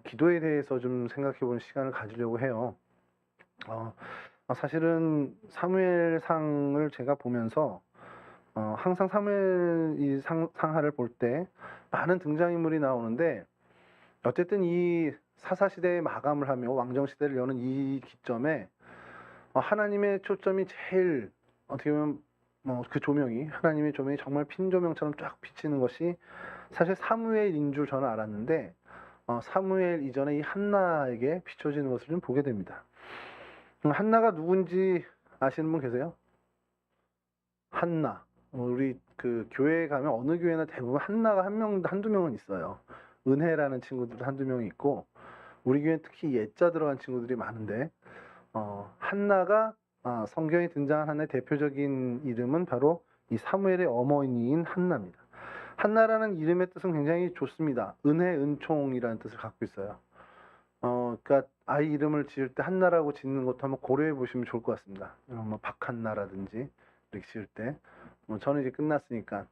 기도에 대해서 좀 생각해 보는 시간을 가지려고 해요. 어 사실은 사무엘상을 제가 보면서 항상 사무엘 이 상하를 볼 때 많은 등장인물이 나오는데, 어쨌든 이 사사 시대의 마감을 하며 왕정 시대를 여는 이 기점에 하나님의 초점이 제일, 어떻게 보면 그 조명이, 하나님의 조명이 정말 핀 조명처럼 쫙 비치는 것이 사실 사무엘인 줄 저는 알았는데, 사무엘 이전에 이 한나에게 비춰지는 것을 좀 보게 됩니다. 한나가 누군지 아시는 분 계세요? 한나. 우리 그 교회에 가면 어느 교회나 대부분 한나가 한두 명은 있어요. 은혜라는 친구들도 한두 명이 있고, 우리 교회는 특히 예자 들어간 친구들이 많은데, 한나가, 성경에 등장한 하나의 대표적인 이름은 바로 이 사무엘의 어머니인 한나입니다. 한나라는 이름의 뜻은 굉장히 좋습니다. 은혜, 은총이라는 뜻을 갖고 있어요. 그러니까 아이 이름을 지을 때 한나라고 짓는 것도 한번 고려해 보시면 좋을 것 같습니다. 박한나라든지 이렇게 지을 때, 저는 이제 끝났으니까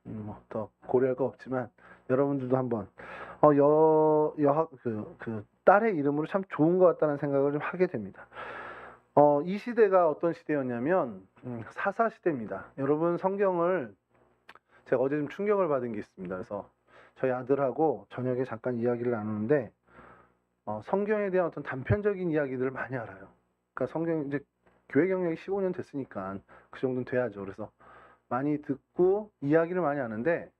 더 고려할 거 없지만, 여러분들도 한번 그 딸의 이름으로 참 좋은 것 같다는 생각을 좀 하게 됩니다. 이 시대가 어떤 시대였냐면 사사 시대입니다. 여러분, 성경을 제가 어제 좀 충격을 받은 게 있습니다. 그래서 저희 아들하고 저녁에 잠깐 이야기를 나누는데, 성경에 대한 어떤 단편적인 이야기들을 많이 알아요. 그러니까 성경, 이제 교회 경력이 15년 됐으니까 그 정도는 돼야죠. 그래서 많이 듣고 이야기를 많이 하는데,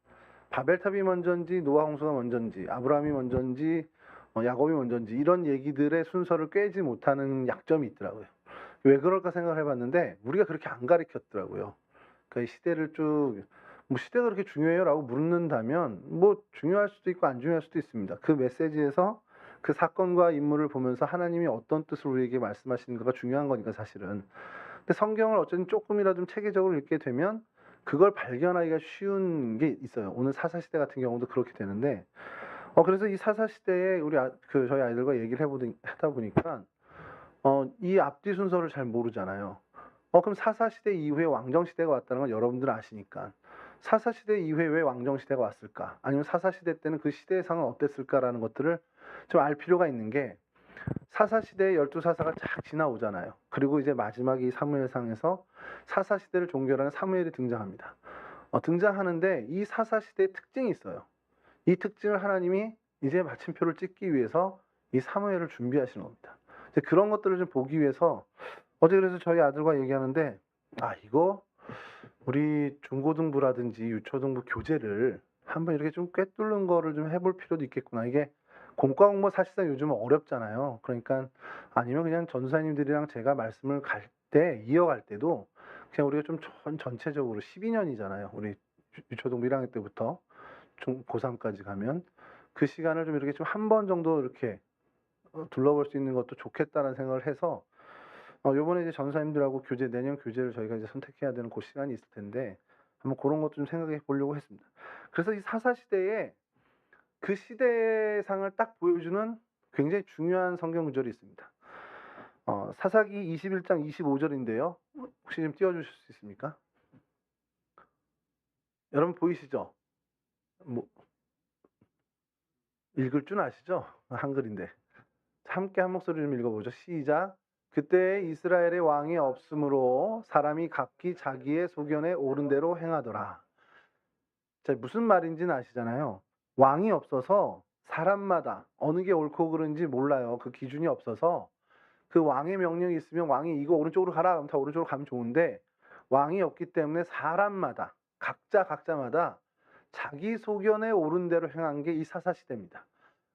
바벨탑이 먼저인지 노아 홍수가 먼저인지 아브라함이 먼저인지 야곱이 먼저인지 이런 얘기들의 순서를 꿰지 못하는 약점이 있더라고요. 왜 그럴까 생각을 해봤는데, 우리가 그렇게 안 가르쳤더라고요. 그러니까 이 시대를 쭉, 시대가 그렇게 중요해요? 라고 묻는다면, 중요할 수도 있고 안 중요할 수도 있습니다. 그 메시지에서 그 사건과 인물을 보면서 하나님이 어떤 뜻을 우리에게 말씀하시는가가 중요한 거니까, 사실은. 근데 성경을 어쨌든 조금이라도 좀 체계적으로 읽게 되면 그걸 발견하기가 쉬운 게 있어요. 오늘 사사시대 같은 경우도 그렇게 되는데, 그래서 이 사사시대에 저희 아이들과 얘기를 하다 보니까, 이 앞뒤 순서를 잘 모르잖아요. 그럼 사사시대 이후에 왕정시대가 왔다는 건 여러분들 아시니까, 사사시대 이후에 왜 왕정시대가 왔을까? 아니면 사사시대 때는 그 시대의 상은 어땠을까라는 것들을 좀 알 필요가 있는 게, 사사시대에 12사사가 쫙 지나오잖아요. 그리고 이제 마지막에 이 사무엘상에서 사사시대를 종결하는 사무엘이 등장합니다. 등장하는데 이 사사시대의 특징이 있어요. 이 특징을 하나님이 이제 마침표를 찍기 위해서 이 사무엘을 준비하시는 겁니다. 이제 그런 것들을 좀 보기 위해서, 어제 그래서 저희 아들과 얘기하는데, 이거 우리 중고등부라든지 유초등부 교재를 한번 이렇게 좀 꿰뚫는 거를 좀 해볼 필요도 있겠구나. 이게 공과 공부 사실상 요즘은 어렵잖아요. 그러니까 아니면 그냥 전사님들이랑 제가 말씀을 이어갈 때도 그냥 우리가 좀 전체적으로 12년이잖아요. 우리 유초등부 1학년 때부터 고3까지 가면 그 시간을 좀 이렇게 좀 한 번 정도 이렇게 둘러볼 수 있는 것도 좋겠다는 생각을 해서, 요번에 이제 전사님들하고 내년 교재를 저희가 이제 선택해야 되는 그 시간이 있을 텐데, 한번 그런 것도 좀 생각해 보려고 했습니다. 그래서 이 사사시대에 그 시대상을 딱 보여주는 굉장히 중요한 성경 구절이 있습니다. 사사기 21장 25절인데요. 혹시 좀 띄워주실 수 있습니까? 여러분 보이시죠? 읽을 줄 아시죠? 한글인데. 함께 한 목소리 좀 읽어보죠. 시작. 그때 이스라엘의 왕이 없으므로 사람이 각기 자기의 소견에 옳은 대로 행하더라. 자, 무슨 말인지는 아시잖아요. 왕이 없어서 사람마다 어느 게 옳고 그른지 몰라요. 그 기준이 없어서, 그 왕의 명령이 있으면 왕이 이거 오른쪽으로 가라 그럼 다 오른쪽으로 가면 좋은데, 왕이 없기 때문에 사람마다 각자마다 자기 소견에 옳은 대로 행한 게 이 사사시대입니다.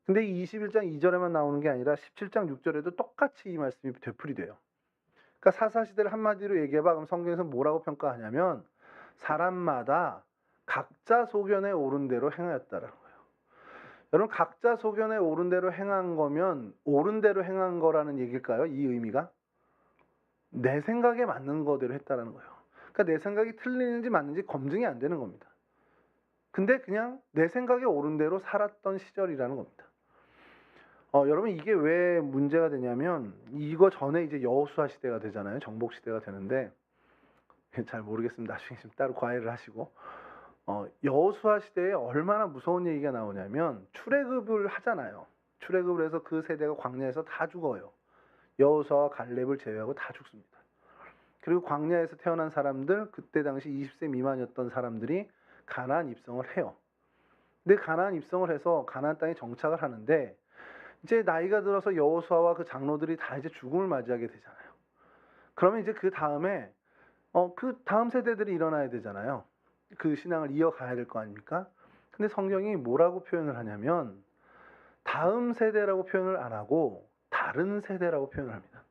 근데 이 21장 2절에만 나오는 게 아니라 17장 6절에도 똑같이 이 말씀이 되풀이돼요. 그러니까 사사시대를 한마디로 얘기해봐. 그럼 성경에서 뭐라고 평가하냐면, 사람마다 각자 소견에 옳은 대로 행하였다라는 거예요. 여러분, 각자 소견에 옳은 대로 행한 거면 옳은 대로 행한 거라는 얘기일까요? 이 의미가? 내 생각에 맞는 거대로 했다라는 거예요. 그러니까 내 생각이 틀리는지 맞는지 검증이 안 되는 겁니다. 근데 그냥 내 생각에 옳은 대로 살았던 시절이라는 겁니다. 여러분, 이게 왜 문제가 되냐면, 이거 전에 이제 여호수아 시대가 되잖아요. 정복 시대가 되는데, 잘 모르겠습니다. 나중에 좀 따로 과외를 하시고, 여호수아 시대에 얼마나 무서운 얘기가 나오냐면, 출애굽을 하잖아요. 출애굽을 해서 그 세대가 광야에서 다 죽어요. 여호수아와 갈렙을 제외하고 다 죽습니다. 그리고 광야에서 태어난 사람들, 그때 당시 20세 미만이었던 사람들이 가나안 입성을 해요. 근데 가나안 입성을 해서 가나안 땅에 정착을 하는데 이제 나이가 들어서 여호수아와 그 장로들이 다 이제 죽음을 맞이하게 되잖아요. 그러면 이제 그 다음에 그 다음 세대들이 일어나야 되잖아요. 그 신앙을 이어가야 될 거 아닙니까? 근데 성경이 뭐라고 표현을 하냐면 다음 세대라고 표현을 안 하고 다른 세대라고 표현을 합니다.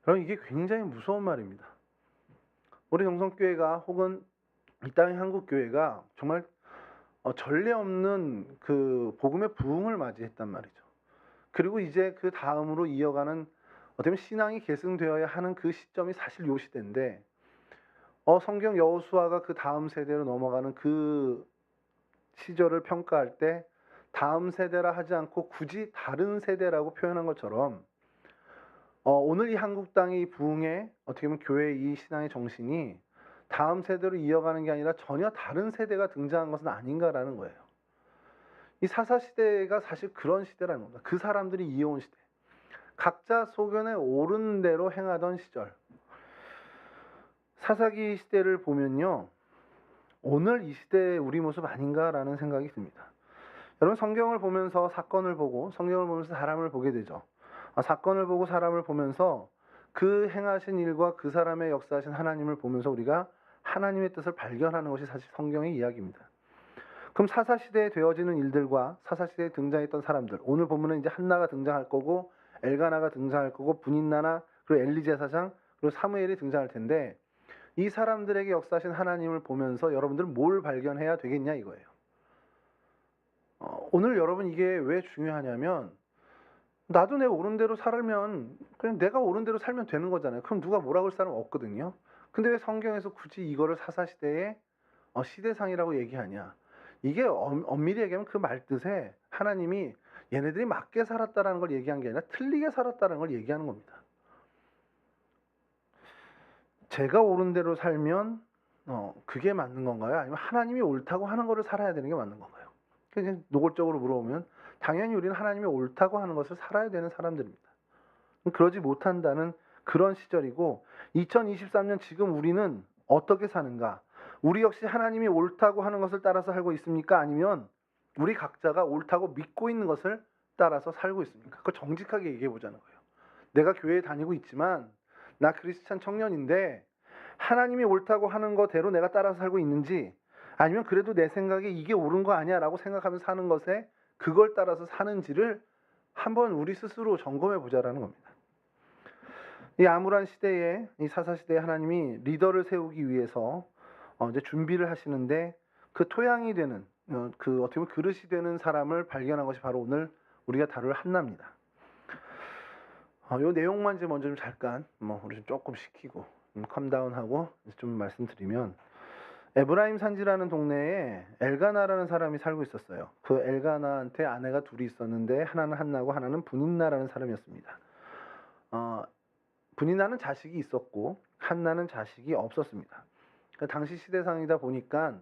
여러분 이게 굉장히 무서운 말입니다. 우리 정성교회가 혹은 이 땅의 한국교회가 정말 전례 없는 그 복음의 부흥을 맞이했단 말이죠. 그리고 이제 그 다음으로 이어가는 어떻게 보면 신앙이 계승되어야 하는 그 시점이 사실 요 시대인데 성경 여호수아가 그 다음 세대로 넘어가는 그 시절을 평가할 때 다음 세대라 하지 않고 굳이 다른 세대라고 표현한 것처럼 오늘 이 한국 땅의 부흥의 어떻게 보면 교회의 이 신앙의 정신이 다음 세대로 이어가는 게 아니라 전혀 다른 세대가 등장한 것은 아닌가라는 거예요. 이 사사시대가 사실 그런 시대라는 겁니다. 그 사람들이 이어온 시대. 각자 소견에 옳은 대로 행하던 시절. 사사기 시대를 보면요. 오늘 이 시대의 우리 모습 아닌가라는 생각이 듭니다. 여러분 성경을 보면서 사건을 보고 성경을 보면서 사람을 보게 되죠. 사건을 보고 사람을 보면서 그 행하신 일과 그 사람의 역사하신 하나님을 보면서 우리가 하나님의 뜻을 발견하는 것이 사실 성경의 이야기입니다. 그럼 사사시대에 되어지는 일들과 사사시대에 등장했던 사람들, 오늘 보면은 이제 한나가 등장할 거고 엘가나가 등장할 거고 분인나나 그리고 엘리 제사장 그리고 사무엘이 등장할 텐데 이 사람들에게 역사하신 하나님을 보면서 여러분들은 뭘 발견해야 되겠냐 이거예요. 오늘 여러분 이게 왜 중요하냐면 나도 내 옳은 대로 살면 그냥 내가 옳은 대로 살면 되는 거잖아요. 그럼 누가 뭐라고 할 사람 없거든요. 근데 왜 성경에서 굳이 이거를 사사시대의 시대상이라고 얘기하냐. 이게 엄밀히 얘기하면 그 말뜻에 하나님이 얘네들이 맞게 살았다라는 걸 얘기한 게 아니라 틀리게 살았다는 걸 얘기하는 겁니다. 제가 옳은 대로 살면 그게 맞는 건가요? 아니면 하나님이 옳다고 하는 거를 살아야 되는 게 맞는 건가요? 그냥 노골적으로 물어보면 당연히 우리는 하나님이 옳다고 하는 것을 살아야 되는 사람들입니다. 그러지 못한다는 그런 시절이고 2023년 지금 우리는 어떻게 사는가? 우리 역시 하나님이 옳다고 하는 것을 따라서 살고 있습니까? 아니면 우리 각자가 옳다고 믿고 있는 것을 따라서 살고 있습니까? 그걸 정직하게 얘기해 보자는 거예요. 내가 교회에 다니고 있지만 나 크리스찬 청년인데 하나님이 옳다고 하는 거대로 내가 따라서 살고 있는지 아니면 그래도 내 생각에 이게 옳은 거 아니야 라고 생각하면서 사는 것에 그걸 따라서 사는지를 한번 우리 스스로 점검해 보자라는 겁니다. 이 암울한 시대에 이 사사시대에 하나님이 리더를 세우기 위해서 이제 준비를 하시는데 그 토양이 되는 그 어떻게 보면 그릇이 되는 사람을 발견한 것이 바로 오늘 우리가 다룰 한나입니다. 요 내용만 이제 먼저 좀 잠깐 우리 좀 조금 식히고 컴다운하고 좀 말씀드리면 에브라임 산지라는 동네에 엘가나라는 사람이 살고 있었어요. 그 엘가나한테 아내가 둘이 있었는데 하나는 한나고 하나는 분인나라는 사람이었습니다. 분인나는 자식이 있었고 한나는 자식이 없었습니다. 당시 시대상이다 보니까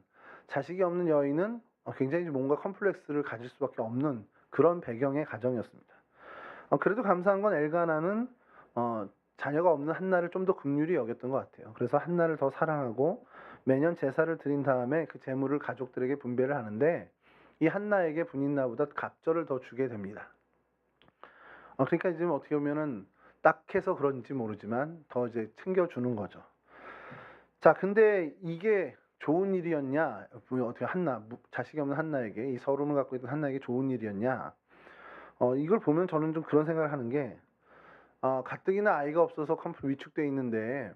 자식이 없는 여인은 굉장히 뭔가 컴플렉스를 가질 수밖에 없는 그런 배경의 가정이었습니다. 그래도 감사한 건 엘가나는 자녀가 없는 한나를 좀 더 긍휼히 여겼던 것 같아요. 그래서 한나를 더 사랑하고 매년 제사를 드린 다음에 그 제물을 가족들에게 분배를 하는데 이 한나에게 분인나보다 갑절을 더 주게 됩니다. 그러니까 지금 어떻게 보면은 딱해서 그런지 모르지만 더 이제 챙겨주는 거죠. 자, 근데 이게 좋은 일이었냐? 어떻게 한나, 자식이 없는 한나에게, 이 서름을 갖고 있던 한나에게 좋은 일이었냐? 이걸 보면 저는 좀 그런 생각을 하는 게, 가뜩이나 아이가 없어서 위축되어 있는데,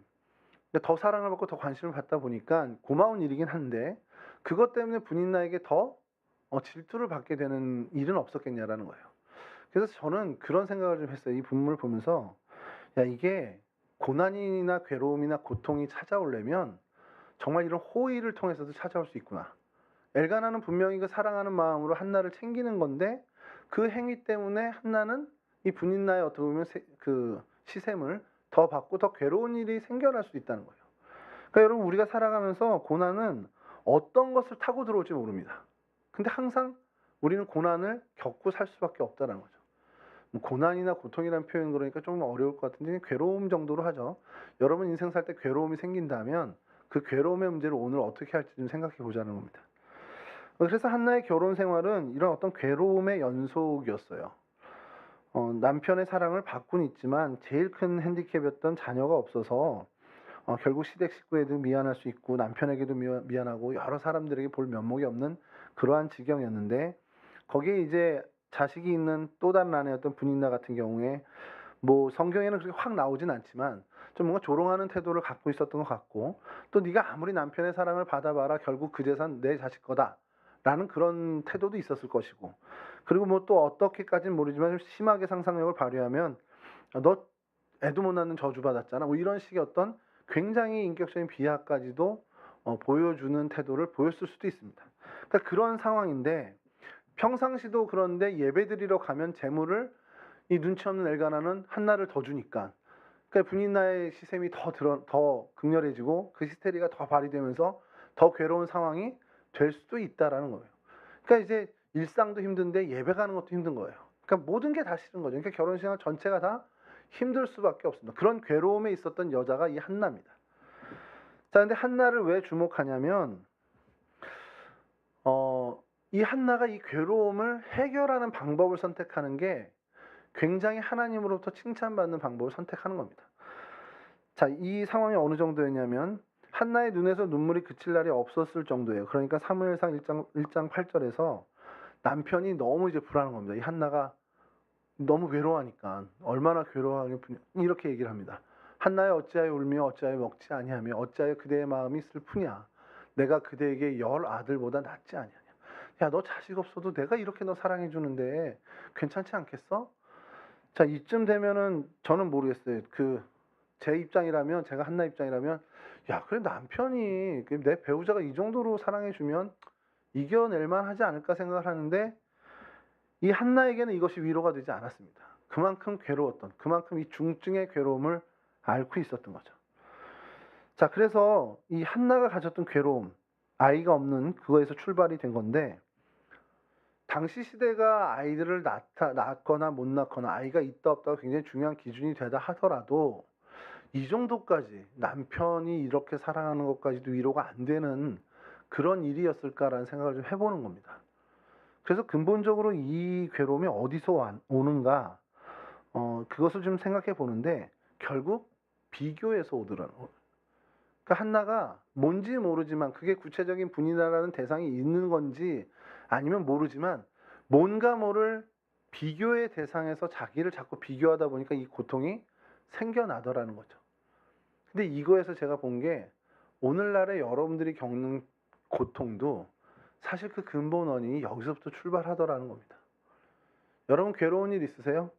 더 사랑을 받고 더 관심을 받다 보니까 고마운 일이긴 한데, 그것 때문에 분인나에게 더 질투를 받게 되는 일은 없었겠냐라는 거예요. 그래서 저는 그런 생각을 좀 했어요. 이 본문을 보면서, 야, 이게 고난이나 괴로움이나 고통이 찾아오려면 정말 이런 호의를 통해서도 찾아올 수 있구나. 엘가나는 분명히 그 사랑하는 마음으로 한나를 챙기는 건데 그 행위 때문에 한나는 이 분인나의 어떻게 보면 그 시샘을 더 받고 더 괴로운 일이 생겨날 수 있다는 거예요. 그러니까 여러분 우리가 살아가면서 고난은 어떤 것을 타고 들어올지 모릅니다. 근데 항상 우리는 고난을 겪고 살 수밖에 없다는 거죠. 뭐 고난이나 고통이라는 표현 그러니까 좀 어려울 것 같은데 괴로움 정도로 하죠. 여러분 인생 살 때 괴로움이 생긴다면 그 괴로움의 문제를 오늘 어떻게 할지 좀 생각해 보자는 겁니다. 그래서 한나의 결혼 생활은 이런 어떤 괴로움의 연속이었어요. 남편의 사랑을 받고는 있지만 제일 큰 핸디캡이었던 자녀가 없어서 결국 시댁 식구에도 미안할 수 있고 남편에게도 미안하고 여러 사람들에게 볼 면목이 없는 그러한 지경이었는데, 거기에 이제 자식이 있는 또 다른 아내였던 분인나 같은 경우에 뭐 성경에는 그렇게 확 나오진 않지만 좀 뭔가 조롱하는 태도를 갖고 있었던 것 같고, 또 네가 아무리 남편의 사랑을 받아봐라 결국 그 재산 내 자식 거다라는 그런 태도도 있었을 것이고, 그리고 뭐 또 어떻게까지는 모르지만 좀 심하게 상상력을 발휘하면 너 애도 못 낳는 저주받았잖아 뭐 이런 식의 어떤 굉장히 인격적인 비하까지도 보여주는 태도를 보였을 수도 있습니다. 그러니까 그런 상황인데, 평상시도 그런데 예배드리러 가면 재물을 이 눈치 없는 엘가나는 한나를 더 주니까, 그러니까 분인나의 시샘이 더 극렬해지고 그 히스테리가 더 발휘되면서 더 괴로운 상황이 될 수도 있다라는 거예요. 그러니까 이제 일상도 힘든데 예배 가는 것도 힘든 거예요. 그러니까 모든 게 다 싫은 거죠. 그러니까 결혼 생활 전체가 다 힘들 수밖에 없습니다. 그런 괴로움에 있었던 여자가 이 한나입니다. 자, 근데 한나를 왜 주목하냐면 이 한나가 이 괴로움을 해결하는 방법을 선택하는 게 굉장히 하나님으로부터 칭찬받는 방법을 선택하는 겁니다. 자, 이 상황이 어느 정도였냐면 한나의 눈에서 눈물이 그칠 날이 없었을 정도예요. 그러니까 사무엘상 1장 8절에서 남편이 너무 이제 불안한 겁니다. 이 한나가 너무 괴로워하니까 얼마나 괴로워하냐 이렇게 얘기를 합니다. 한나여 어찌하여 울며 어찌하여 먹지 아니하며 어찌하여 그대의 마음이 슬프냐. 내가 그대에게 10 아들보다 낫지 아니하냐. 야, 너 자식 없어도 내가 이렇게 너 사랑해 주는데 괜찮지 않겠어? 자, 이쯤 되면은 저는 모르겠어요. 제 입장이라면, 제가 한나 입장이라면, 야, 그래 남편이 내 배우자가 이 정도로 사랑해 주면 이겨낼만 하지 않을까 생각을 하는데, 이 한나에게는 이것이 위로가 되지 않았습니다. 그만큼 괴로웠던, 그만큼 이 중증의 괴로움을 앓고 있었던 거죠. 자, 그래서 이 한나가 가졌던 괴로움, 아이가 없는 그거에서 출발이 된 건데, 당시 시대가 아이들을 낳거나 못 낳거나 아이가 있다 없다가 굉장히 중요한 기준이 되다 하더라도 이 정도까지 남편이 이렇게 사랑하는 것까지도 위로가 안 되는 그런 일이었을까라는 생각을 좀 해보는 겁니다. 그래서 근본적으로 이 괴로움이 어디서 오는가, 그것을 좀 생각해 보는데 결국 비교에서 오더라는 거예요. 그러니까 한나가 뭔지 모르지만 그게 구체적인 분이다라는 대상이 있는 건지 아니면 모르지만 뭔가 모를 비교의 대상에서 자기를 자꾸 비교하다 보니까 이 고통이 생겨나더라는 거죠. 근데 이거에서 제가 본 게 오늘날의 여러분들이 겪는 고통도 사실 그 근본 원인이 여기서부터 출발하더라는 겁니다. 여러분 괴로운 일 있으세요?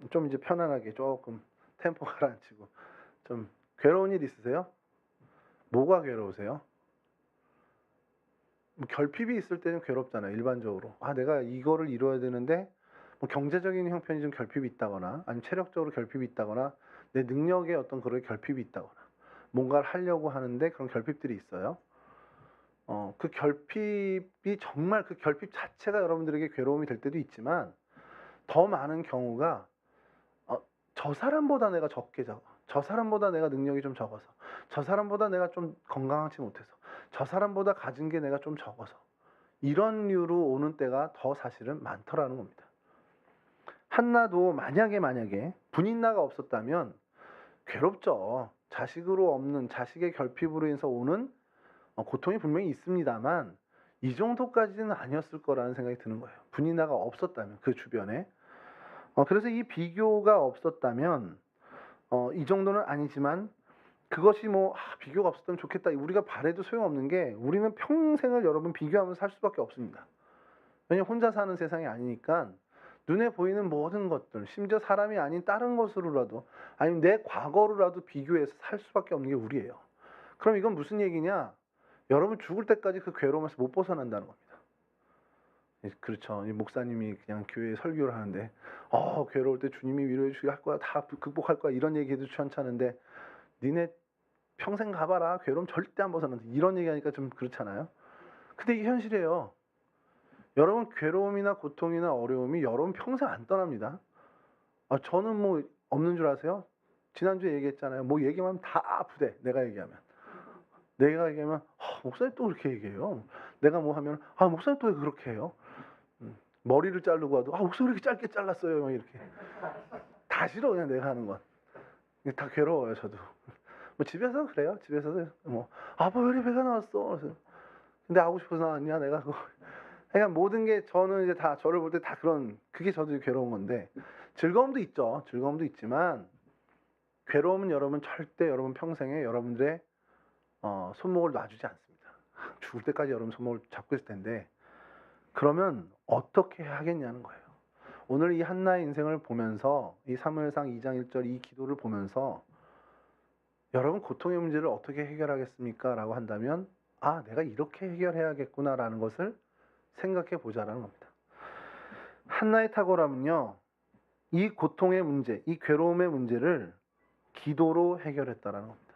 좀 이제 편안하게 조금 템포 가라앉히고 좀 괴로운 일 있으세요? 뭐가 괴로우세요? 뭐 결핍이 있을 때는 괴롭잖아요. 일반적으로. 아, 내가 이거를 이루어야 되는데 뭐 경제적인 형편이 좀 결핍이 있다거나 아니면 체력적으로 결핍이 있다거나 내 능력에 어떤 그런 결핍이 있다거나 뭔가를 하려고 하는데 그런 결핍들이 있어요. 그 결핍이 정말 그 결핍 자체가 여러분들에게 괴로움이 될 때도 있지만 더 많은 경우가 저 사람보다 내가 적게 적어. 저 사람보다 내가 능력이 좀 적어서. 저 사람보다 내가 좀 건강하지 못해서. 저 사람보다 가진 게 내가 좀 적어서. 이런 이유로 오는 때가 더 사실은 많더라는 겁니다. 한나도 만약에 분인나가 없었다면 괴롭죠. 자식으로 없는 자식의 결핍으로 인해서 오는 고통이 분명히 있습니다만 이 정도까지는 아니었을 거라는 생각이 드는 거예요. 분인나가 없었다면 그 주변에. 그래서 이 비교가 없었다면 이 정도는 아니지만 그것이 비교가 없었으면 좋겠다. 우리가 바래도 소용없는 게 우리는 평생을 여러분 비교하면서 살 수밖에 없습니다. 왜냐면 혼자 사는 세상이 아니니까 눈에 보이는 모든 것들, 심지어 사람이 아닌 다른 것으로라도 아니면 내 과거로라도 비교해서 살 수밖에 없는 게 우리예요. 그럼 이건 무슨 얘기냐? 여러분 죽을 때까지 그 괴로움에서 못 벗어난다는 겁니다. 그렇죠. 이 목사님이 그냥 교회에 설교를 하는데 괴로울 때 주님이 위로해 주게 할 거야. 다 극복할 거야. 이런 얘기해도 시원찮은데 니네 평생 가봐라. 괴로움 절대 안 벗어난다. 이런 얘기하니까 좀 그렇잖아요. 근데 이게 현실이에요. 여러분 괴로움이나 고통이나 어려움이 여러분 평생 안 떠납니다. 저는 뭐 없는 줄 아세요? 지난주에 얘기했잖아요. 뭐 얘기하면 다 아프대. 내가 얘기하면. 목사님 또 그렇게 얘기해요. 내가 뭐 하면 목사님 또 왜 그렇게 해요? 머리를 자르고 와도 목사님 왜 이렇게 짧게 잘랐어요? 막 이렇게. 다 싫어 그냥 내가 하는 건. 다 괴로워요 저도. 뭐 집에서 그래요. 집에서도 뭐 아빠 왜 이렇게 배가 나왔어? 그래서 근데 하고 싶어서 나왔냐 내가 그거. 그러니까 모든 게 저는 이제 다 저를 볼 때 다 그런 그게 저도 괴로운 건데 즐거움도 있죠. 즐거움도 있지만 괴로움은 여러분 절대 여러분 평생에 여러분들의 손목을 놔주지 않습니다. 죽을 때까지 여러분 손목을 잡고 있을 텐데 그러면 어떻게 하겠냐는 거예요. 오늘 이 한나의 인생을 보면서 이 사무엘상 2장 1절 이 기도를 보면서 여러분 고통의 문제를 어떻게 해결하겠습니까? 라고 한다면 내가 이렇게 해결해야겠구나 라는 것을 생각해 보자라는 겁니다. 한나의 탁월함은요. 이 고통의 문제, 이 괴로움의 문제를 기도로 해결했다라는 겁니다.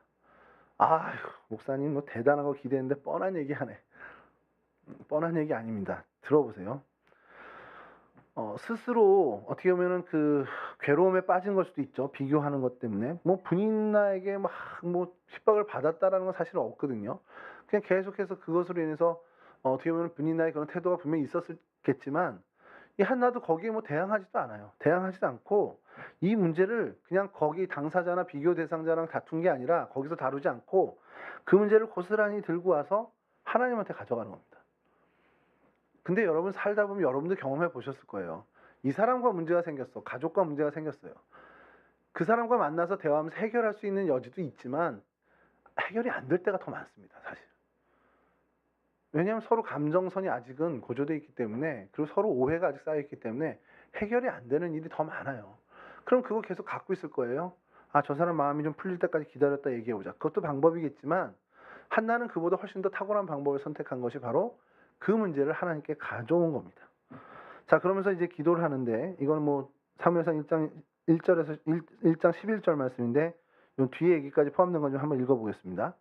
목사님 뭐 대단하고 기대했는데 뻔한 얘기 하네. 뻔한 얘기 아닙니다. 들어보세요. 스스로 어떻게 보면은 그 괴로움에 빠진 걸 수도 있죠. 비교하는 것 때문에. 뭐 분인나에게 막 뭐 핍박을 받았다라는 건 사실은 없거든요. 그냥 계속해서 그것으로 인해서 어떻게 보면 분인나의 그런 태도가 분명히 있었겠지만 이 한나도 거기에 뭐 대항하지도 않아요. 대항하지도 않고 이 문제를 그냥 거기 당사자나 비교 대상자랑 다툰 게 아니라 거기서 다루지 않고 그 문제를 고스란히 들고 와서 하나님한테 가져가는 겁니다. 근데 여러분 살다 보면 여러분도 경험해 보셨을 거예요. 이 사람과 문제가 생겼어. 가족과 문제가 생겼어요. 그 사람과 만나서 대화하면서 해결할 수 있는 여지도 있지만 해결이 안 될 때가 더 많습니다. 사실. 왜냐하면 서로 감정선이 아직은 고조되어 있기 때문에 그리고 서로 오해가 아직 쌓여있기 때문에 해결이 안 되는 일이 더 많아요. 그럼 그거 계속 갖고 있을 거예요. 저 사람 마음이 좀 풀릴 때까지 기다렸다 얘기해보자. 그것도 방법이겠지만 한나는 그보다 훨씬 더 탁월한 방법을 선택한 것이 바로 그 문제를 하나님께 가져온 겁니다. 자, 그러면서 이제 기도를 하는데 이건 뭐 사무엘상 1장 11절 말씀인데 이 뒤에 얘기까지 포함된 건 좀 한번 읽어보겠습니다.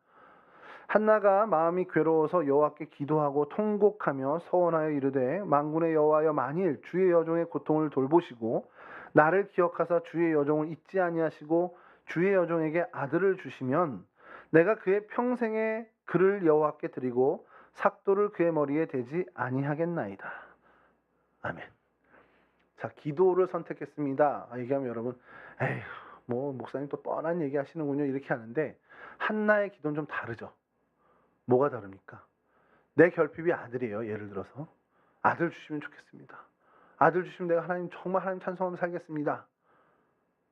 한나가 마음이 괴로워서 여호와께 기도하고 통곡하며 서원하여 이르되 만군의 여호와여 만일 주의 여종의 고통을 돌보시고 나를 기억하사 주의 여종을 잊지 아니하시고 주의 여종에게 아들을 주시면 내가 그의 평생에 그를 여호와께 드리고 삭도를 그의 머리에 대지 아니하겠나이다. 아멘. 자, 기도를 선택했습니다. 얘기하면 여러분 뭐 목사님 또 뻔한 얘기 하시는군요 이렇게 하는데 한나의 기도는 좀 다르죠. 뭐가 다릅니까? 내 결핍이 아들이에요. 예를 들어서 아들 주시면 좋겠습니다. 아들 주시면 내가 정말 하나님 찬송하며 살겠습니다.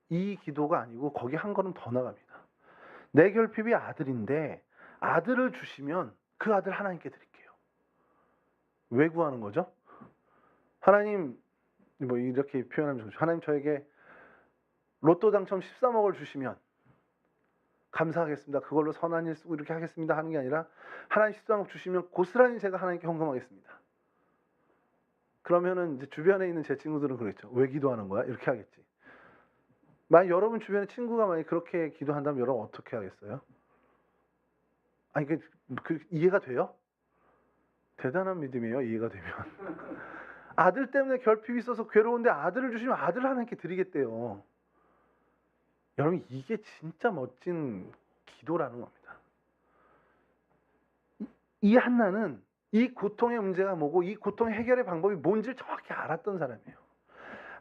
이 기도가 아니고 거기 한 걸음 더 나갑니다. 내 결핍이 아들인데 아들을 주시면 그 아들 하나님께 드릴게요. 왜 구하는 거죠? 하나님 뭐 이렇게 표현하면 좋죠. 하나님 저에게 로또 당첨 13억을 주시면 감사하겠습니다. 그걸로 선한 일 쓰고 이렇게 하겠습니다 하는 게 아니라 하나님 13억 주시면 고스란히 제가 하나님께 헌금하겠습니다. 그러면은 이제 주변에 있는 제 친구들은 그랬죠. 왜 기도하는 거야? 이렇게 하겠지. 만약 여러분 주변에 친구가 만약 그렇게 기도한다면 여러분 어떻게 하겠어요? 그 이해가 돼요? 대단한 믿음이에요. 이해가 되면. 아들 때문에 결핍이 있어서 괴로운데 아들을 주시면 아들을 하나님께 드리겠대요. 여러분 이게 진짜 멋진 기도라는 겁니다. 이 한나는 이 고통의 문제가 뭐고 이 고통의 해결의 방법이 뭔지를 정확히 알았던 사람이에요.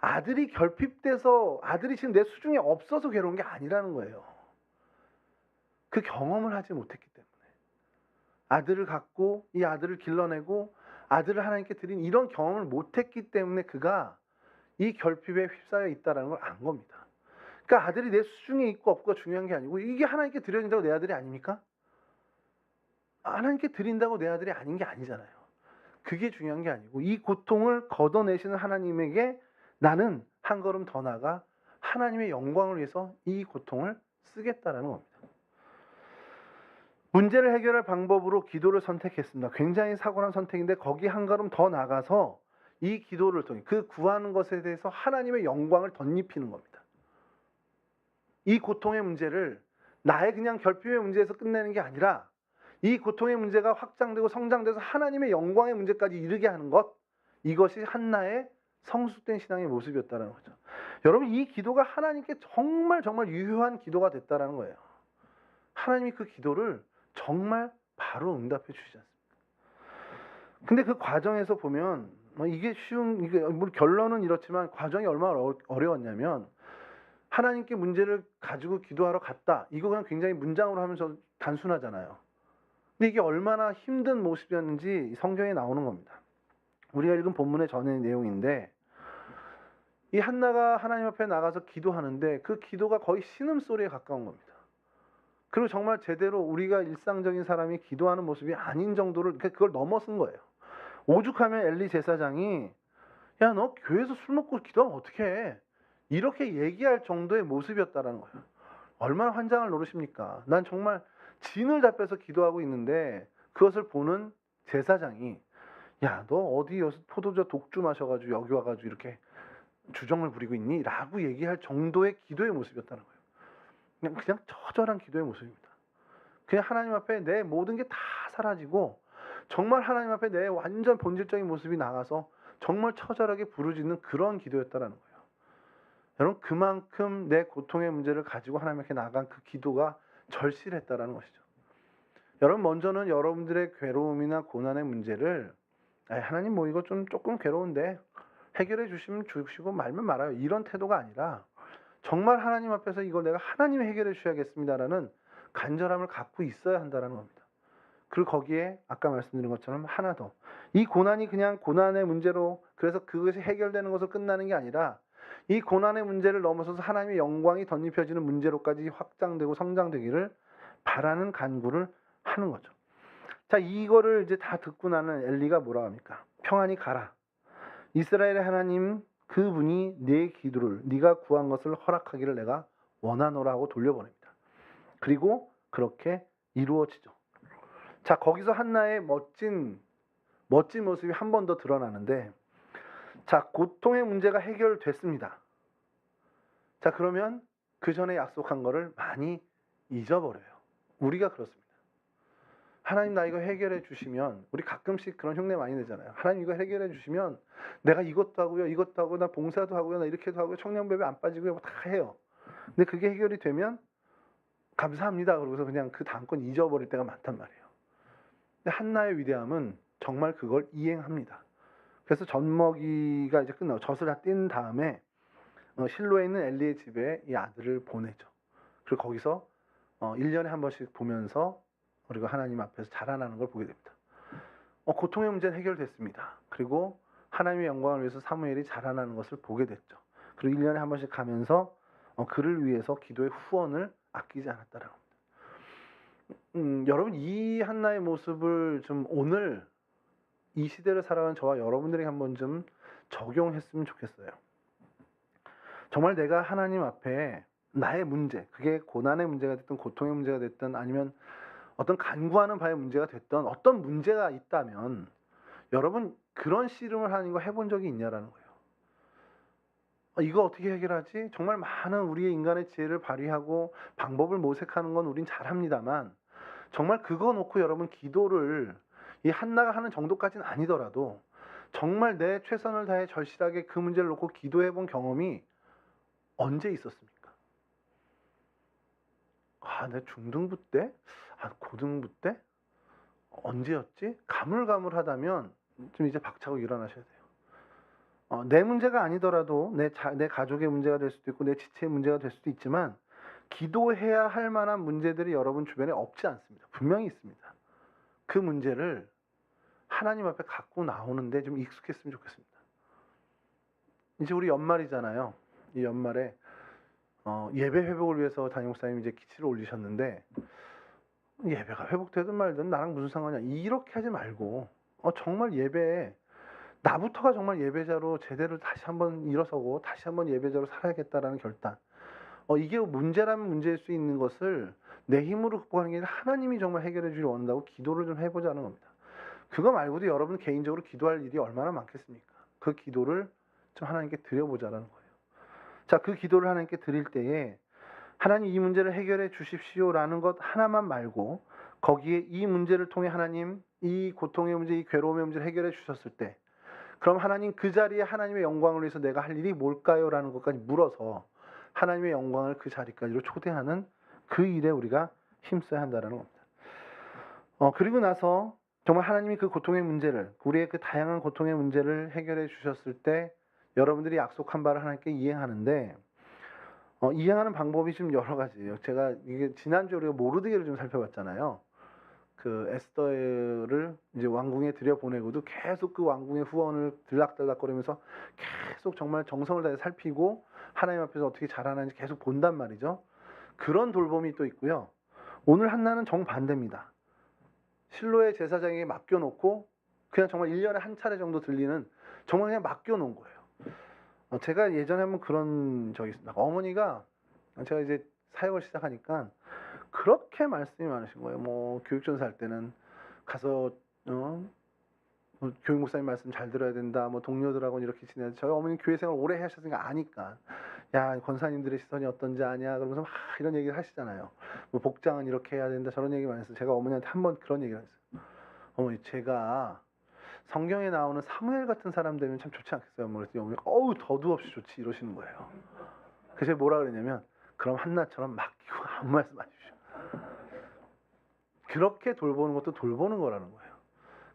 아들이 결핍돼서 아들이 지금 내 수중에 없어서 괴로운 게 아니라는 거예요. 그 경험을 하지 못했기 때문에. 아들을 갖고 이 아들을 길러내고 아들을 하나님께 드린 이런 경험을 못했기 때문에 그가 이 결핍에 휩싸여 있다는 걸 안 겁니다. 그러니까 아들이 내 수중에 있고 없고가 중요한 게 아니고 이게 하나님께 드려진다고 내 아들이 아닙니까? 하나님께 드린다고 내 아들이 아닌 게 아니잖아요. 그게 중요한 게 아니고 이 고통을 걷어내시는 하나님에게 나는 한 걸음 더 나가 하나님의 영광을 위해서 이 고통을 쓰겠다라는 겁니다. 문제를 해결할 방법으로 기도를 선택했습니다. 굉장히 탁월한 선택인데 거기 한 걸음 더 나가서 이 기도를 통해 그 구하는 것에 대해서 하나님의 영광을 덧입히는 겁니다. 이 고통의 문제를 나의 그냥 결핍의 문제에서 끝내는 게 아니라 이 고통의 문제가 확장되고 성장돼서 하나님의 영광의 문제까지 이르게 하는 것, 이것이 한나의 성숙된 신앙의 모습이었다는 거죠. 여러분, 이 기도가 하나님께 정말 정말 유효한 기도가 됐다라는 거예요. 하나님이 그 기도를 정말 바로 응답해 주시지 않습니까? 근데 그 과정에서 보면 이게 결론은 이렇지만 과정이 얼마나 어려웠냐면, 하나님께 문제를 가지고 기도하러 갔다. 이거 그냥 굉장히 문장으로 하면서 단순하잖아요. 근데 이게 얼마나 힘든 모습이었는지 성경에 나오는 겁니다. 우리가 읽은 본문의 전의 내용인데, 이 한나가 하나님 앞에 나가서 기도하는데 그 기도가 거의 신음소리에 가까운 겁니다. 그리고 정말 제대로 우리가 일상적인 사람이 기도하는 모습이 아닌 정도를, 그걸 넘어선 거예요. 오죽하면 엘리 제사장이 야, 너 교회에서 술 먹고 기도하면 어떡해? 이렇게 얘기할 정도의 모습이었다라는 거예요. 얼마나 환장을 노르십니까? 난 정말 진을 잡혀서 기도하고 있는데 그것을 보는 제사장이 야, 너 어디 여기서 포도주 독주 마셔가지고 여기 와가지고 이렇게 주정을 부리고 있니? 라고 얘기할 정도의 기도의 모습이었다는 거예요. 그냥 처절한 기도의 모습입니다. 그냥 하나님 앞에 내 모든 게 다 사라지고 정말 하나님 앞에 내 완전 본질적인 모습이 나가서 정말 처절하게 부르짖는 그런 기도였다라는 거예요. 여러분, 그만큼 내 고통의 문제를 가지고 하나님께 나간 그 기도가 절실했다라는 것이죠. 여러분, 먼저는 여러분들의 괴로움이나 고난의 문제를 하나님 뭐 이거 좀 조금 괴로운데 해결해 주시면 주시고 말면 말아요, 이런 태도가 아니라 정말 하나님 앞에서 이걸 내가 하나님이 해결해 주셔야겠습니다라는 간절함을 갖고 있어야 한다는 겁니다. 그리고 거기에 아까 말씀드린 것처럼 하나 더, 이 고난이 그냥 고난의 문제로, 그래서 그것이 해결되는 것으로 끝나는 게 아니라 이 고난의 문제를 넘어서서 하나님의 영광이 덧입혀지는 문제로까지 확장되고 성장되기를 바라는 간구를 하는 거죠. 자, 이거를 이제 다 듣고 나는 엘리가 뭐라 합니까? 평안히 가라. 이스라엘의 하나님 그분이 내 기도를, 네가 구한 것을 허락하기를 내가 원하노라 하고 돌려보냅니다. 그리고 그렇게 이루어지죠. 자, 거기서 한나의 멋진 모습이 한 번 더 드러나는데, 자, 고통의 문제가 해결됐습니다. 자, 그러면 그 전에 약속한 거를 많이 잊어버려요. 우리가 그렇습니다. 하나님, 나 이거 해결해 주시면, 우리 가끔씩 그런 흉내 많이 내잖아요. 하나님 이거 해결해 주시면 내가 이것도 하고요, 이것도 하고, 나 봉사도 하고요, 나 이렇게도 하고요, 청년배배 안 빠지고요, 뭐 다 해요. 근데 그게 해결이 되면 감사합니다 그러고서 그냥 그 다음 건 잊어버릴 때가 많단 말이에요. 근데 한나의 위대함은 정말 그걸 이행합니다. 그래서 젖먹이가 이제 끝나고 젖을 다 뗀 다음에 실로에 있는 엘리의 집에 이 아들을 보내죠. 그리고 거기서 1년에 한 번씩 보면서 그리고 하나님 앞에서 자라나는 걸 보게 됩니다. 고통의 문제는 해결됐습니다. 그리고 하나님의 영광을 위해서 사무엘이 자라나는 것을 보게 됐죠. 그리고 1년에 한 번씩 가면서 그를 위해서 기도의 후원을 아끼지 않았다라는 겁니다. 여러분, 이 한나의 모습을 좀 오늘 이 시대를 살아가는 저와 여러분들에게 한번 좀 적용했으면 좋겠어요. 정말 내가 하나님 앞에 나의 문제, 그게 고난의 문제가 됐든 고통의 문제가 됐든 아니면 어떤 간구하는 바의 문제가 됐든 어떤 문제가 있다면 여러분, 그런 씨름을 하는 거 해본 적이 있냐라는 거예요. 이거 어떻게 해결하지? 정말 많은 우리의 인간의 지혜를 발휘하고 방법을 모색하는 건 우린 잘합니다만, 정말 그거 놓고 여러분 기도를 이 한나가 하는 정도까지는 아니더라도 정말 내 최선을 다해 절실하게 그 문제를 놓고 기도해 본 경험이 언제 있었습니까? 내 중등부 때? 고등부 때? 언제였지? 가물가물하다면 좀 이제 박차고 일어나셔야 돼요. 내 문제가 아니더라도 내 가족의 문제가 될 수도 있고 내 지체의 문제가 될 수도 있지만 기도해야 할 만한 문제들이 여러분 주변에 없지 않습니다. 분명히 있습니다. 그 문제를 하나님 앞에 갖고 나오는데 좀 익숙했으면 좋겠습니다. 이제 우리 연말이잖아요. 이 연말에 예배 회복을 위해서 담임 목사님이 이제 기치를 올리셨는데, 예배가 회복되든 말든 나랑 무슨 상관이야, 이렇게 하지 말고 정말 예배에 나부터가 정말 예배자로 제대로 다시 한번 일어서고 다시 한번 예배자로 살아야겠다라는 결단, 이게 문제라면 문제일 수 있는 것을 내 힘으로 극복하는 게 아니라 하나님이 정말 해결해 주길 원한다고 기도를 좀 해보자는 겁니다. 그거 말고도 여러분 개인적으로 기도할 일이 얼마나 많겠습니까? 그 기도를 좀 하나님께 드려보자라는 거예요. 자, 그 기도를 하나님께 드릴 때에 하나님 이 문제를 해결해 주십시오라는 것 하나만 말고 거기에 이 문제를 통해 하나님 이 고통의 문제, 이 괴로움의 문제를 해결해 주셨을 때 그럼 하나님 그 자리에 하나님의 영광을 위해서 내가 할 일이 뭘까요? 라는 것까지 물어서 하나님의 영광을 그 자리까지로 초대하는 그 일에 우리가 힘써야 한다는 겁니다. 그리고 나서 정말 하나님이 그 고통의 문제를, 우리의 그 다양한 고통의 문제를 해결해 주셨을 때 여러분들이 약속한 바를 하나님께 이행하는데, 이행하는 방법이 좀 여러 가지예요. 제가 이게 지난주에 우리가 모르드게를 좀 살펴봤잖아요. 그 에스더를 이제 왕궁에 들여보내고도 계속 그 왕궁의 후원을 들락달락거리면서 계속 정말 정성을 다해 살피고 하나님 앞에서 어떻게 자라나는지 계속 본단 말이죠. 그런 돌봄이 또 있고요. 오늘 한나는 정반대입니다. 실로의 제사장에게 맡겨놓고 그냥 정말 1년에 한 차례 정도 들리는, 정말 그냥 맡겨놓은 거예요. 제가 예전에 한번 그런 적이 있습니다. 어머니가, 제가 이제 사역을 시작하니까 그렇게 말씀이 많으신 거예요. 뭐 교육전사 할 때는 가서 뭐 교육 목사님 말씀 잘 들어야 된다. 뭐 동료들하고 이렇게 지내야 돼. 저희 어머니 교회 생활 오래 하셨으니까 아니까. 야, 권사님들의 시선이 어떤지 아냐. 그러면서 막 이런 얘기를 하시잖아요. 뭐 복장은 이렇게 해야 된다. 저런 얘기 많이 했어요. 제가 어머니한테 한번 그런 얘기를 했어요. 어머니, 제가 성경에 나오는 사무엘 같은 사람 되면 참 좋지 않겠어요? 뭐 그랬더니 어머니가 어우 더도 없이 좋지 이러시는 거예요. 그래서 제가 뭐라 그랬냐면, 그럼 한나처럼 맡기고 아무 말씀 안 해주십시오. 그렇게 돌보는 것도 돌보는 거라는 거예요.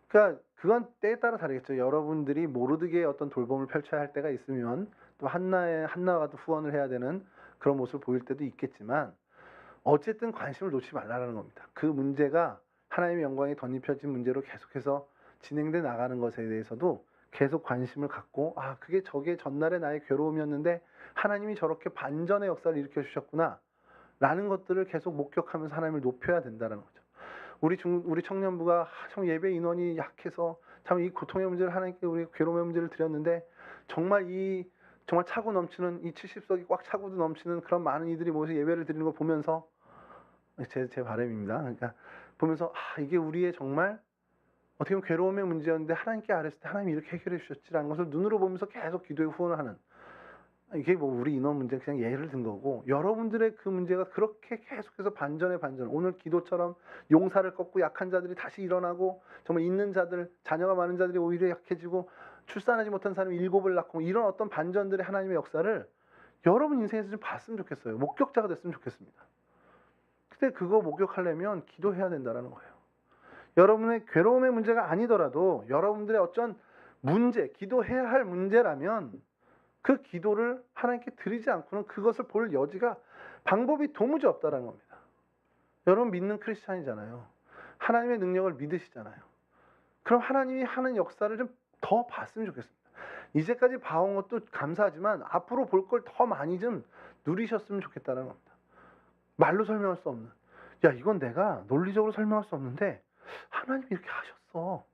그러니까 그건 때에 따라 다르겠죠. 여러분들이 모르드게의 어떤 돌봄을 펼쳐야 할 때가 있으면 또 한나와 같은 후원을 해야 되는 그런 모습을 보일 때도 있겠지만, 어쨌든 관심을 놓지 말라는 겁니다. 그 문제가 하나님의 영광이 덧입혀진 문제로 계속해서 진행돼 나가는 것에 대해서도 계속 관심을 갖고, 그게 저게 전날의 나의 괴로움이었는데 하나님이 저렇게 반전의 역사를 일으켜 주셨구나 라는 것들을 계속 목격하면서 하나님을 높여야 된다는 거죠. 우리 청년부가 참 예배 인원이 약해서 참 이 고통의 문제를 하나님께, 우리 괴로움의 문제를 드렸는데 정말 차고 넘치는 이 70석이 꽉 차고도 넘치는 그런 많은 이들이 모여서 예배를 드리는 걸 보면서, 제 바람입니다. 그러니까 보면서 이게 우리의 정말 어떻게 보면 괴로움의 문제였는데 하나님께 아뢰었을 때 하나님이 이렇게 해결해 주셨지라는 것을 눈으로 보면서 계속 기도에 후원을 하는, 이게 뭐 우리 인원 문제 그냥 예를 든 거고, 여러분들의 그 문제가 그렇게 계속해서 반전에 반전, 오늘 기도처럼 용사를 꺾고 약한 자들이 다시 일어나고, 정말 있는 자들, 자녀가 많은 자들이 오히려 약해지고, 출산하지 못한 사람이 7을 낳고, 이런 어떤 반전들의 하나님의 역사를 여러분 인생에서 좀 봤으면 좋겠어요. 목격자가 됐으면 좋겠습니다. 근데 그거 목격하려면 기도해야 된다는 거예요. 여러분의 괴로움의 문제가 아니더라도 여러분들의 어떤 문제, 기도해야 할 문제라면 그 기도를 하나님께 드리지 않고는 그것을 볼 여지가, 방법이 도무지 없다는 겁니다. 여러분 믿는 크리스찬이잖아요. 하나님의 능력을 믿으시잖아요. 그럼 하나님이 하는 역사를 좀 더 봤으면 좋겠습니다. 이제까지 봐온 것도 감사하지만 앞으로 볼 걸 더 많이 좀 누리셨으면 좋겠다는 겁니다. 말로 설명할 수 없는, 야 이건 내가 논리적으로 설명할 수 없는데 하나님이 이렇게 하셨어.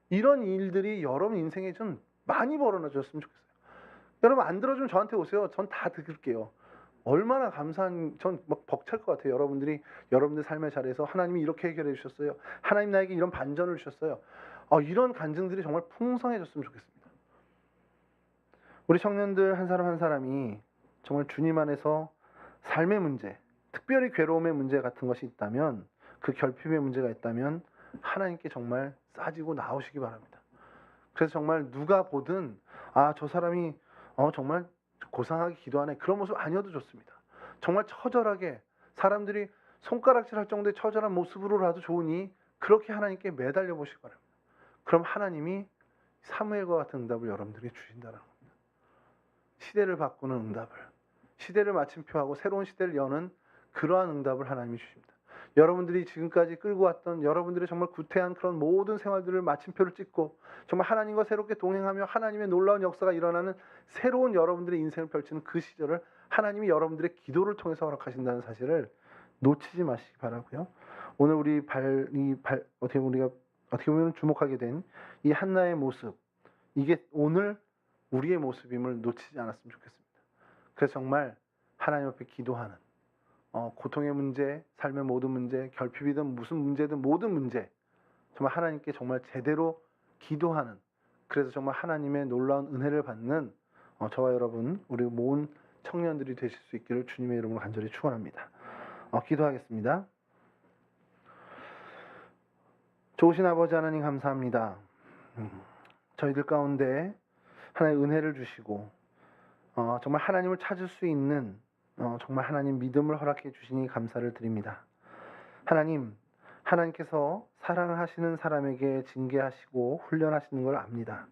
이런 일들이 여러분 인생에 좀 많이 벌어졌으면 좋겠어요. 여러분 안 들어주면 저한테 오세요. 전 다 들을게요. 얼마나 감사한, 전 막 벅찰 것 같아요. 여러분들이 여러분들 삶의 자리에서 하나님이 이렇게 해결해 주셨어요. 하나님 나에게 이런 반전을 주셨어요. 이런 간증들이 정말 풍성해졌으면 좋겠습니다. 우리 청년들 한 사람 한 사람이 정말 주님 안에서 삶의 문제, 특별히 괴로움의 문제 같은 것이 있다면, 그 결핍의 문제가 있다면 하나님께 정말 싸지고 나오시기 바랍니다. 그래서 정말 누가 보든 저 사람이 정말 고상하게 기도하네, 그런 모습 아니어도 좋습니다. 정말 처절하게 사람들이 손가락질할 정도의 처절한 모습으로라도 좋으니 그렇게 하나님께 매달려 보시기 바랍니다. 그럼 하나님이 사무엘과 같은 응답을 여러분들에게 주신다는 겁니다. 시대를 바꾸는 응답을, 시대를 마침표하고 새로운 시대를 여는 그러한 응답을 하나님이 주십니다. 여러분들이 지금까지 끌고 왔던 여러분들의 정말 구태한 그런 모든 생활들을 마침표를 찍고 정말 하나님과 새롭게 동행하며 하나님의 놀라운 역사가 일어나는 새로운 여러분들의 인생을 펼치는 그 시절을 하나님이 여러분들의 기도를 통해서 허락하신다는 사실을 놓치지 마시기 바라고요. 오늘 어떻게 보면 주목하게 된 이 한나의 모습, 이게 오늘 우리의 모습임을 놓치지 않았으면 좋겠습니다. 그래서 정말 하나님 앞에 기도하는, 고통의 문제, 삶의 모든 문제, 결핍이든 무슨 문제든 모든 문제, 정말 하나님께 정말 제대로 기도하는, 그래서 정말 하나님의 놀라운 은혜를 받는 저와 여러분, 우리 모든 청년들이 되실 수 있기를 주님의 이름으로 간절히 축원합니다. 기도하겠습니다. 좋으신 아버지 하나님 감사합니다. 저희들 가운데 하나님의 은혜를 주시고 정말 하나님을 찾을 수 있는 정말 하나님 믿음을 허락해 주시니 감사를 드립니다. 하나님께서 사랑하시는 사람에게 징계하시고 훈련하시는 걸 압니다.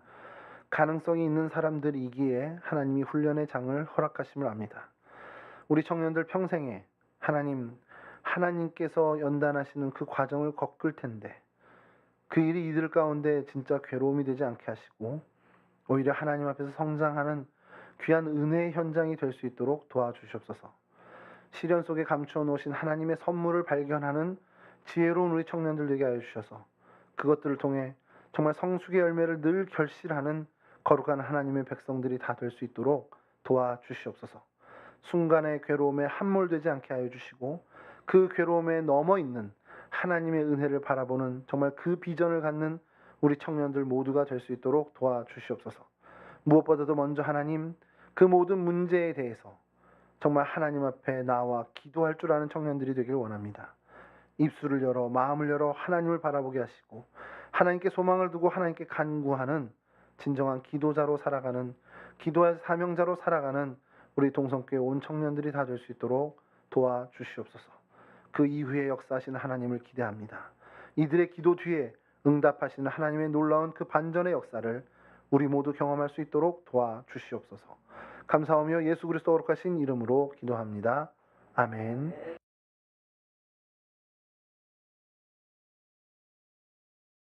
가능성이 있는 사람들이기에 하나님이 훈련의 장을 허락하심을 압니다. 우리 청년들 평생에 하나님께서 연단하시는 그 과정을 겪을 텐데 그 일이 이들 가운데 진짜 괴로움이 되지 않게 하시고 오히려 하나님 앞에서 성장하는 귀한 은혜의 현장이 될 수 있도록 도와주시옵소서. 시련 속에 감추어 놓으신 하나님의 선물을 발견하는 지혜로운 우리 청년들 되게 하여 주셔서 그것들을 통해 정말 성숙의 열매를 늘 결실하는 거룩한 하나님의 백성들이 다 될 수 있도록 도와주시옵소서. 순간의 괴로움에 함몰되지 않게 하여 주시고 그 괴로움에 넘어 있는 하나님의 은혜를 바라보는 정말 그 비전을 갖는 우리 청년들 모두가 될 수 있도록 도와주시옵소서. 무엇보다도 먼저 하나님, 그 모든 문제에 대해서 정말 하나님 앞에 나와 기도할 줄 아는 청년들이 되길 원합니다. 입술을 열어 마음을 열어 하나님을 바라보게 하시고 하나님께 소망을 두고 하나님께 간구하는 진정한 기도자로 살아가는, 기도의 사명자로 살아가는 우리 동성교회 온 청년들이 다 될 수 있도록 도와주시옵소서. 그 이후에 역사하시는 하나님을 기대합니다. 이들의 기도 뒤에 응답하시는 하나님의 놀라운 그 반전의 역사를 우리 모두 경험할 수 있도록 도와주시옵소서. 감사하며 예수 그리스도 거룩하신 이름으로 기도합니다. 아멘.